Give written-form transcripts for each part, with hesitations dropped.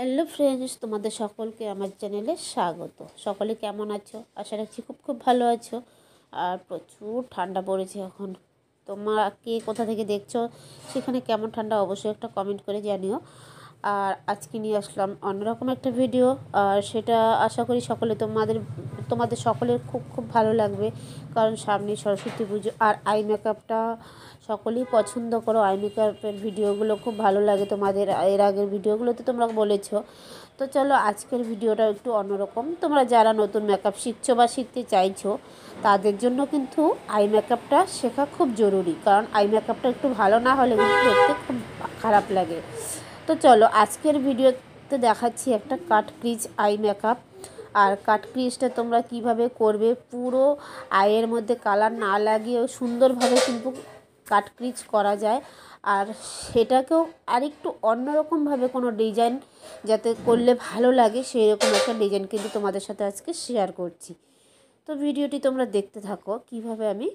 Hello friends, তোমাদের সকলকে আমার চ্যানেলে স্বাগত। সকলে কেমন আছো? আশা রাখছি খুব খুব ভালো আছো। আর প্রচুর ঠান্ডা পড়েছে এখন। তোমরা কে কোথা থেকে দেখছো, সেখানে কেমন ঠান্ডা অবশ্যই একটা কমেন্ট করে জানিও। আর আজকে নিয়ে আসলাম অন্যরকম একটা ভিডিও, আর সেটা আশা করি তোমাদের সকলের খুব খুব ভালো লাগবে। কারণ সামনে সরস্বতী পুজো, আর আই মেকআপটা সকলেই পছন্দ করো। আই মেকআপের ভিডিওগুলো খুব ভালো লাগে তোমাদের, এর আগের ভিডিওগুলোতে তোমরা বলেছো। তো চলো, আজকের ভিডিওটা একটু অন্যরকম। তোমরা যারা নতুন মেকআপ শিখছো বা শিখতে চাইছো, তাদের জন্য কিন্তু আই মেকআপটা শেখা খুব জরুরি। কারণ আই মেকআপটা একটু ভালো না হলে কিন্তু দেখতে খুব খারাপ লাগে। তো চলো, আজকের ভিডিওতে দেখাচ্ছি একটা কাট ক্রিজ আই মেকআপ। আর কাট ক্রিজটা তোমরা কিভাবে করবে, পুরো আইয়ের মধ্যে কালার না লাগিয়েও সুন্দরভাবে কিন্তু কাট ক্রিজ করা যায়। আর সেটাকেও আরেকটু অন্যরকমভাবে কোনো ডিজাইন যাতে করলে ভালো লাগে, সেই রকম একটা ডিজাইন কিন্তু তোমাদের সাথে আজকে শেয়ার করছি। তো ভিডিওটি তোমরা দেখতে থাকো কিভাবে আমি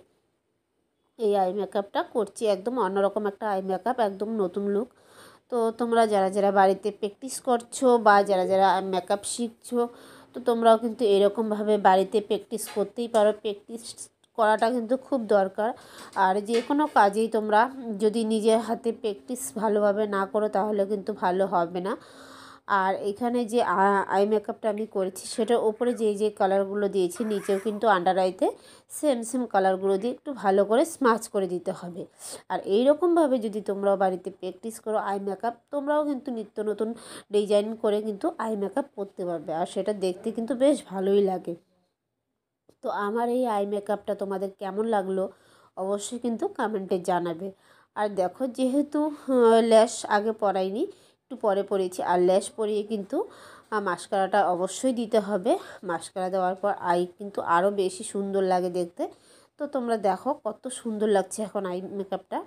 এই আই মেকআপটা করছি। একদম অন্যরকম একটা আই মেকআপ, একদম নতুন লুক। তো তোমরা যারা যারা বাড়িতে প্র্যাকটিস করছো বা যারা যারা মেকআপ শিখছো, তো তোমরাও কিন্তু এরকমভাবে বাড়িতে প্র্যাকটিস করতেই পারো। প্র্যাকটিস করাটা কিন্তু খুব দরকার। আর যে কোনো কাজেই তোমরা যদি নিজের হাতে প্র্যাকটিস ভালোভাবে না করো, তাহলে কিন্তু ভালো হবে না। আর এখানে যে আই মেকআপটা আমি করেছি, সেটার ওপরে যে কালারগুলো দিয়েছি, নিচেও কিন্তু আন্ডার আইতে সেম সেম কালারগুলো দিয়ে একটু ভালো করে স্মাচ করে দিতে হবে। আর এই রকমভাবে যদি তোমরাও বাড়িতে প্র্যাকটিস করো আই মেকআপ, তোমরাও কিন্তু নিত্য নতুন ডিজাইন করে কিন্তু আই মেকআপ করতে পারবে। আর সেটা দেখতে কিন্তু বেশ ভালোই লাগে। তো আমার এই আই মেকআপটা তোমাদের কেমন লাগলো অবশ্যই কিন্তু কমেন্টে জানাবে। আর দেখো, যেহেতু ল্যাশ আগে পরাইনি, একটু পরে পরেছি। আর ল্যাশ পরিয়ে কিন্তু মাস্কারাটা অবশ্যই দিতে হবে। মাস্কারা দেওয়ার পর আই কিন্তু আরও বেশি সুন্দর লাগে দেখতে। তো তোমরা দেখো কত সুন্দর লাগছে এখন আই মেকআপটা।